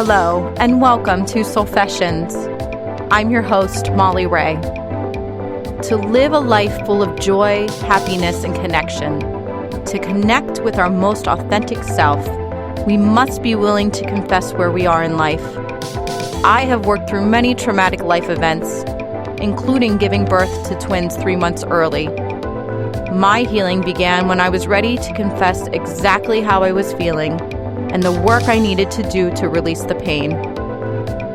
Hello, and welcome to Soulfessions. I'm your host, Molly Rahe. To live a life full of joy, happiness, and connection, to connect with our most authentic self, we must be willing to confess where we are in life. I have worked through many traumatic life events, including giving birth to twins 3 months early. My healing began when I was ready to confess exactly how I was feeling and the work I needed to do to release the pain.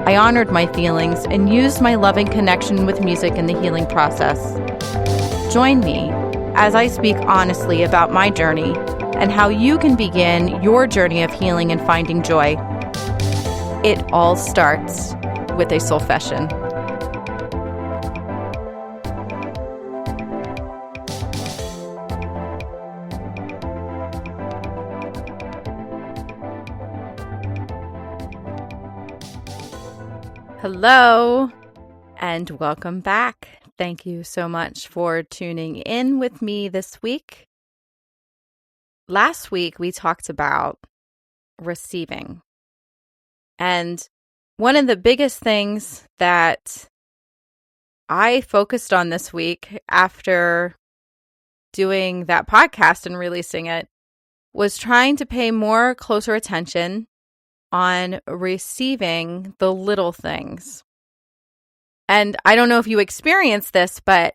I honored my feelings and used my loving connection with music in the healing process. Join me as I speak honestly about my journey and how you can begin your journey of healing and finding joy. It all starts with a Soulfession. Hello, and welcome back. Thank you so much for tuning in with me this week. Last week, we talked about receiving. And one of the biggest things that I focused on this week after doing that podcast and releasing it was trying to pay more closer attention on receiving the little things. And I don't know if you experienced this, but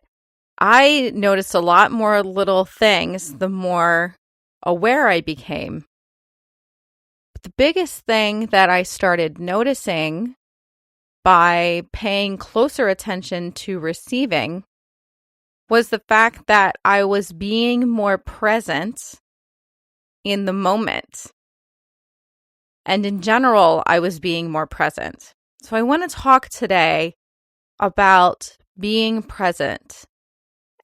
I noticed a lot more little things the more aware I became. But the biggest thing that I started noticing by paying closer attention to receiving was the fact that I was being more present in the moment. And in general, I was being more present. So I want to talk today about being present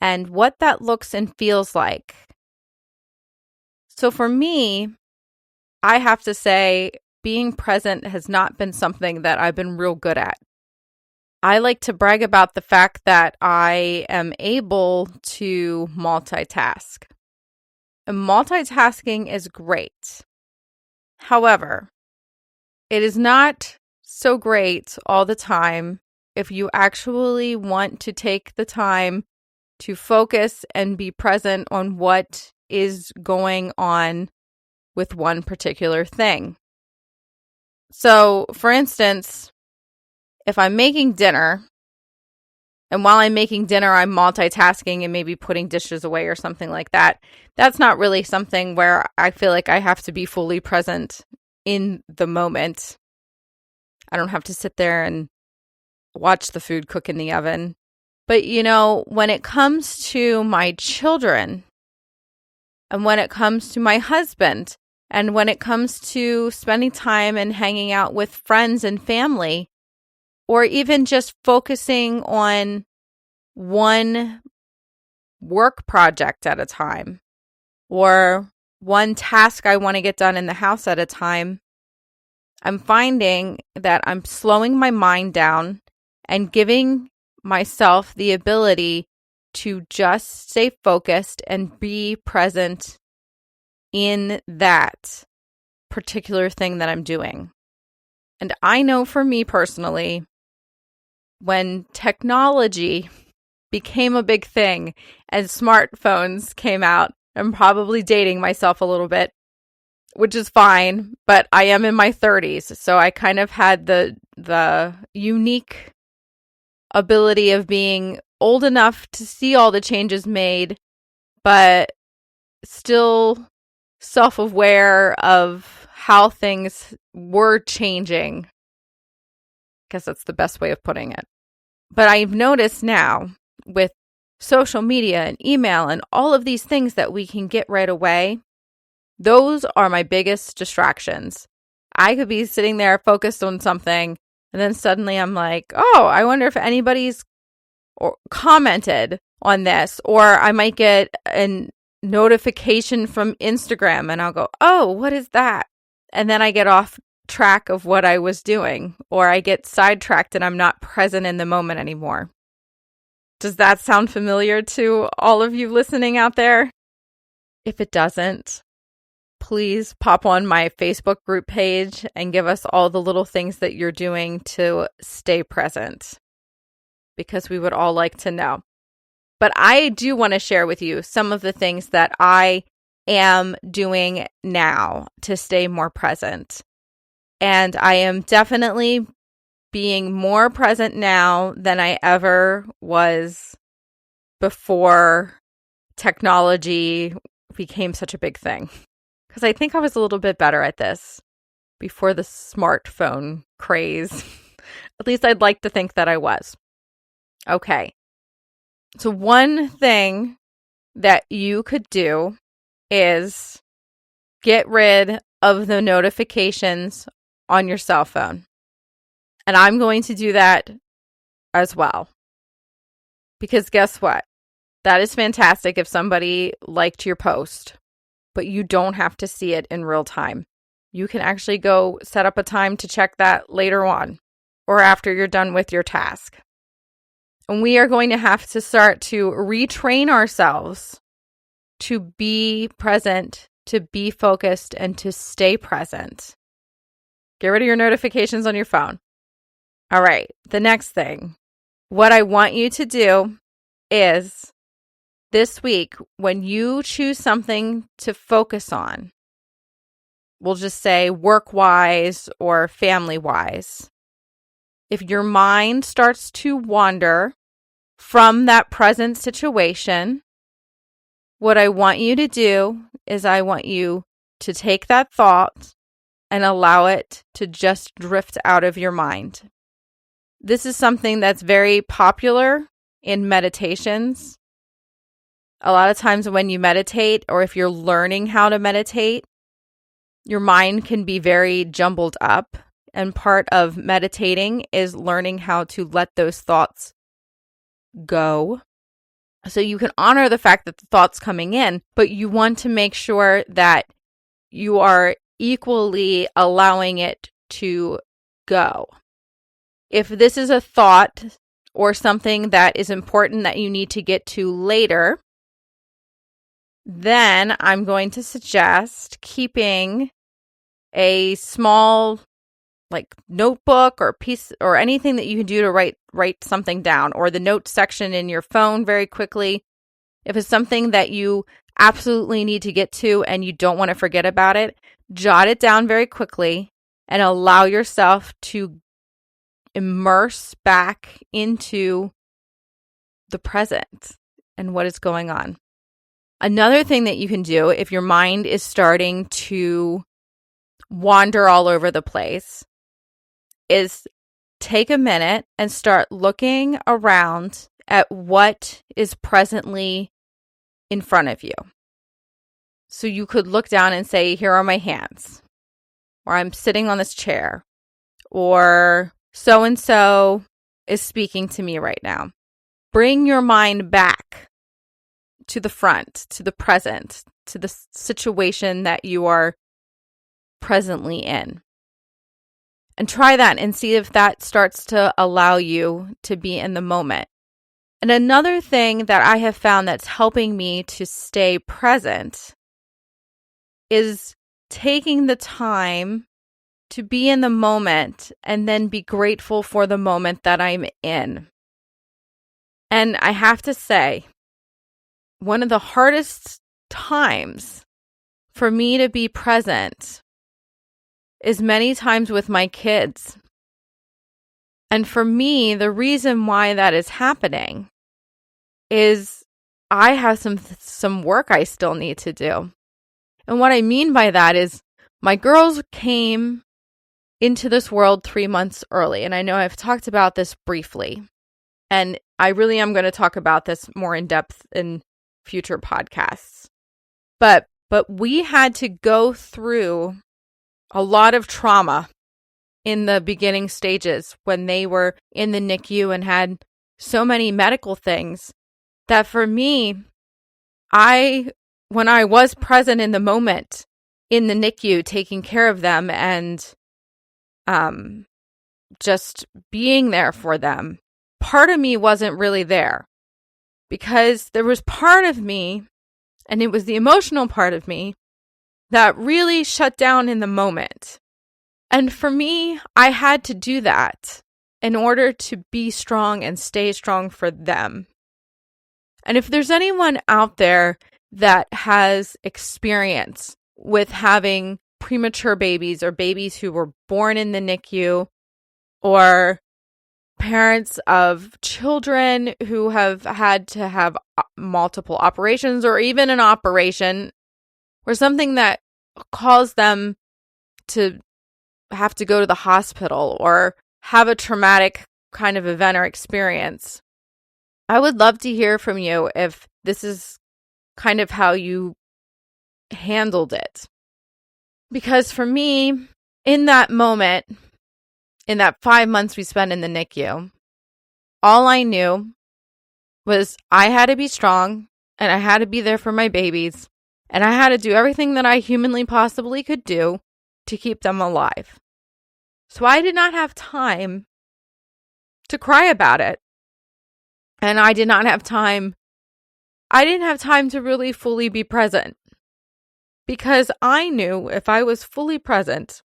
and what that looks and feels like. So for me, I have to say, being present has not been something that I've been real good at. I like to brag about the fact that I am able to multitask. And multitasking is great. However, it is not so great all the time if you actually want to take the time to focus and be present on what is going on with one particular thing. So, for instance, if I'm making dinner, and while I'm making dinner, I'm multitasking and maybe putting dishes away or something like that, that's not really something where I feel like I have to be fully present in the moment. I don't have to sit there and watch the food cook in the oven. But, when it comes to my children, and when it comes to my husband, and when it comes to spending time and hanging out with friends and family, or even just focusing on one work project at a time, or one task I want to get done in the house at a time, I'm finding that I'm slowing my mind down and giving myself the ability to just stay focused and be present in that particular thing that I'm doing. And I know for me personally, when technology became a big thing and smartphones came out, I'm probably dating myself a little bit, which is fine, but I am in my 30s, so I kind of had the unique ability of being old enough to see all the changes made, but still self-aware of how things were changing. I guess that's the best way of putting it. But I've noticed now with social media and email and all of these things that we can get right away, those are my biggest distractions. I could be sitting there focused on something, and then suddenly I'm like, oh, I wonder if anybody's commented on this, or I might get a notification from Instagram, and I'll go, oh, what is that? And then I get off track of what I was doing, or I get sidetracked and I'm not present in the moment anymore. Does that sound familiar to all of you listening out there? If it doesn't, please pop on my Facebook group page and give us all the little things that you're doing to stay present, because we would all like to know. But I do want to share with you some of the things that I am doing now to stay more present. And I am definitely being more present now than I ever was before technology became such a big thing. Because I think I was a little bit better at this before the smartphone craze. At least I'd like to think that I was. Okay. So one thing that you could do is get rid of the notifications on your cell phone. And I'm going to do that as well. Because guess what? That is fantastic if somebody liked your post, but you don't have to see it in real time. You can actually go set up a time to check that later on or after you're done with your task. And we are going to have to start to retrain ourselves to be present, to be focused, and to stay present. Get rid of your notifications on your phone. All right, the next thing. What I want you to do is this week, when you choose something to focus on, we'll just say work-wise or family-wise, if your mind starts to wander from that present situation, what I want you to do is I want you to take that thought and allow it to just drift out of your mind. This is something that's very popular in meditations. A lot of times when you meditate, or if you're learning how to meditate, your mind can be very jumbled up. And part of meditating is learning how to let those thoughts go. So you can honor the fact that the thought's coming in, but you want to make sure that you are equally allowing it to go. If this is a thought or something that is important that you need to get to later, then I'm going to suggest keeping a small notebook or piece or anything that you can do to write something down, or the notes section in your phone very quickly. If it's something that you absolutely need to get to and you don't want to forget about it, jot it down very quickly and allow yourself to immerse back into the present and what is going on. Another thing that you can do if your mind is starting to wander all over the place is take a minute and start looking around at what is presently in front of you. So you could look down and say, here are my hands, or I'm sitting on this chair, or so-and-so is speaking to me right now. Bring your mind back to the front, to the present, to the situation that you are presently in. And try that and see if that starts to allow you to be in the moment. And another thing that I have found that's helping me to stay present is taking the time to be in the moment and then be grateful for the moment that I'm in. And I have to say, one of the hardest times for me to be present is many times with my kids. And for me, the reason why that is happening is I have some work I still need to do. And what I mean by that is my girls came into this world 3 months early. And I know I've talked about this briefly. And I really am going to talk about this more in depth in future podcasts. But we had to go through a lot of trauma in the beginning stages when they were in the NICU and had so many medical things that for me, when I was present in the moment in the NICU, taking care of them and just being there for them, part of me wasn't really there, because there was part of me, and it was the emotional part of me, that really shut down in the moment. And for me, I had to do that in order to be strong and stay strong for them. And if there's anyone out there that has experience with having premature babies or babies who were born in the NICU, or parents of children who have had to have multiple operations, or even an operation or something that caused them to have to go to the hospital or have a traumatic kind of event or experience, I would love to hear from you if this is kind of how you handled it. Because for me, in that moment, in that 5 months we spent in the NICU, all I knew was I had to be strong and I had to be there for my babies and I had to do everything that I humanly possibly could do to keep them alive. So I did not have time to cry about it. And I didn't have time to really fully be present. Because I knew if I was fully present,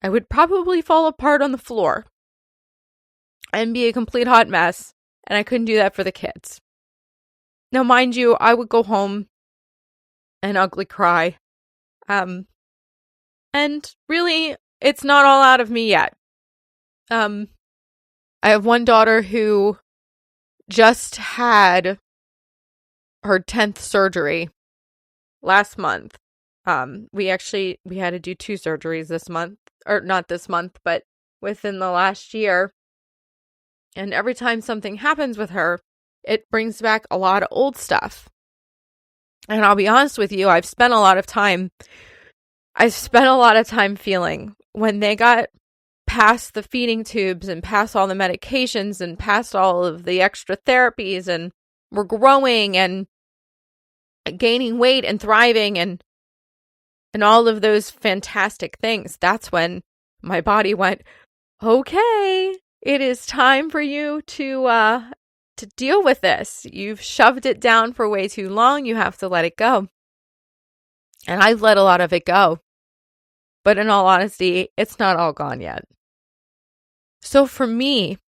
I would probably fall apart on the floor and be a complete hot mess, and I couldn't do that for the kids. Now, mind you, I would go home and ugly cry. And really, it's not all out of me yet. I have one daughter who just had her 10th surgery last month. We had to do 2 surgeries this month, or not this month, but within the last year. And every time something happens with her, it brings back a lot of old stuff. And I'll be honest with you, I've spent a lot of time feeling when they got past the feeding tubes and past all the medications and past all of the extra therapies and were growing and gaining weight and thriving and all of those fantastic things. That's when my body went, okay, it is time for you to deal with this. You've shoved it down for way too long. You have to let it go. And I've let a lot of it go. But in all honesty, it's not all gone yet. So for me,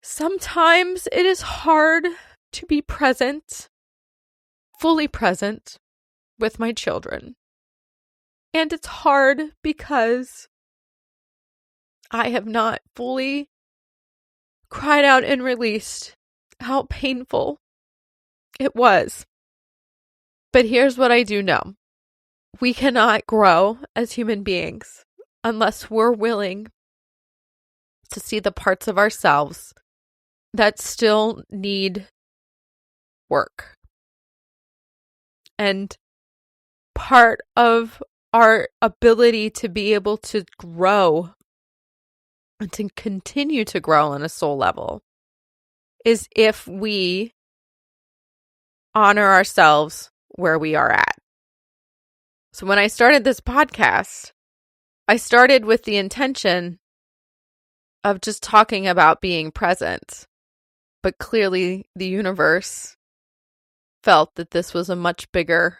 sometimes it is hard to be present, fully present with my children. And it's hard because I have not fully cried out and released how painful it was. But here's what I do know. We cannot grow as human beings unless we're willing to see the parts of ourselves that still need work. And part of our ability to be able to grow and to continue to grow on a soul level is if we honor ourselves where we are at. So when I started this podcast, I started with the intention of just talking about being present. But clearly the universe felt that this was a bigger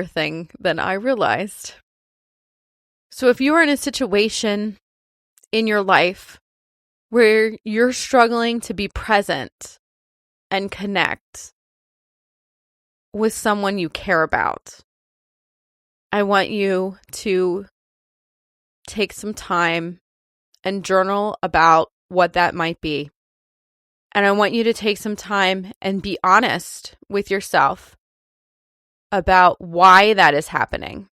thing than I realized. So if you are in a situation in your life where you're struggling to be present and connect with someone you care about, I want you to take some time and journal about what that might be. And I want you to take some time and be honest with yourself about why that is happening.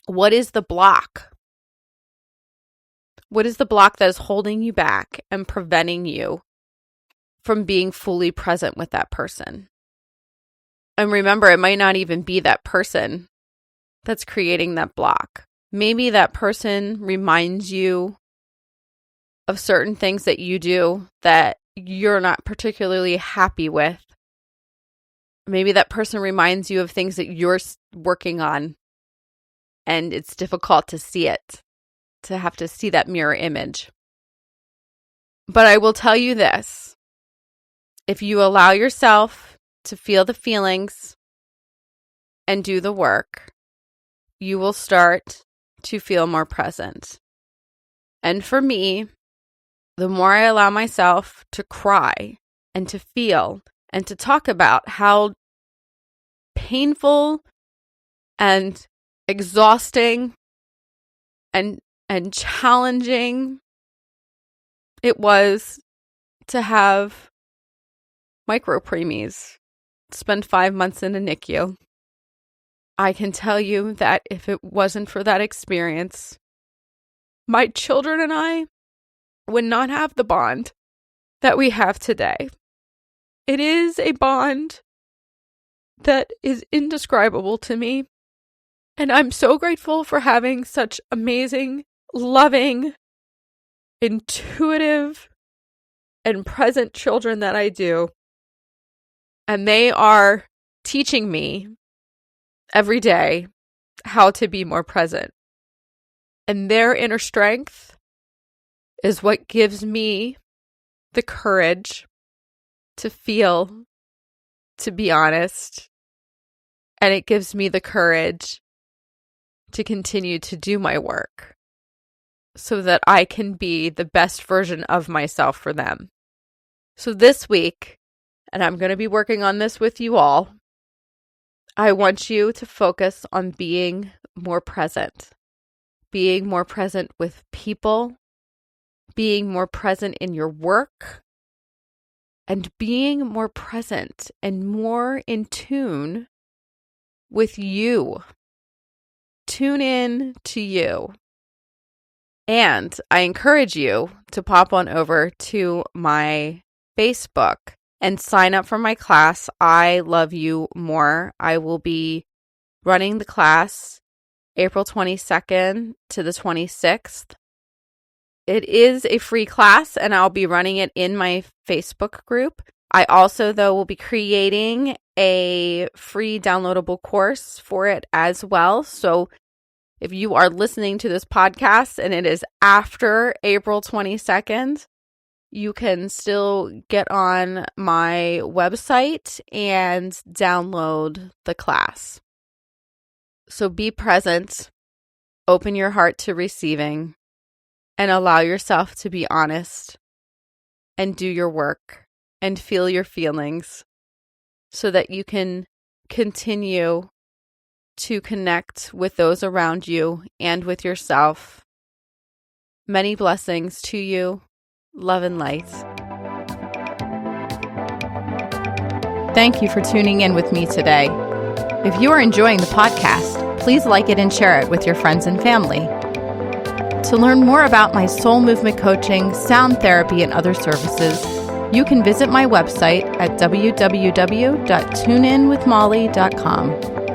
What is the block? What is the block that is holding you back and preventing you from being fully present with that person? And remember, it might not even be that person that's creating that block. Maybe that person reminds you of certain things that you do that you're not particularly happy with. Maybe that person reminds you of things that you're working on and it's difficult to see it, to have to see that mirror image. But I will tell you this. If you allow yourself to feel the feelings and do the work, you will start to feel more present. And for me, the more I allow myself to cry and to feel and to talk about how painful and exhausting and challenging it was to have micro-preemies, spend 5 months in a NICU. I can tell you that if it wasn't for that experience, my children and I would not have the bond that we have today. It is a bond that is indescribable to me. And I'm so grateful for having such amazing, loving, intuitive, and present children that I do. And they are teaching me every day how to be more present. And their inner strength is what gives me the courage to feel, to be honest. And it gives me the courage to continue to do my work so that I can be the best version of myself for them. So this week, and I'm going to be working on this with you all, I want you to focus on being more present with people, being more present in your work, and being more present and more in tune with you. Tune in to you. And I encourage you to pop on over to my Facebook and sign up for my class, I Love You More. I will be running the class April 22nd to the 26th. It is a free class, and I'll be running it in my Facebook group. I also, though, will be creating a free downloadable course for it as well. So if you are listening to this podcast and it is after April 22nd, you can still get on my website and download the class. So be present, open your heart to receiving, and allow yourself to be honest and do your work and feel your feelings so that you can continue to connect with those around you and with yourself. Many blessings to you. Love and light. Thank you for tuning in with me today. If you are enjoying the podcast, please like it and share it with your friends and family. To learn more about my soul movement coaching, sound therapy, and other services, you can visit my website at www.tuneinwithmolly.com.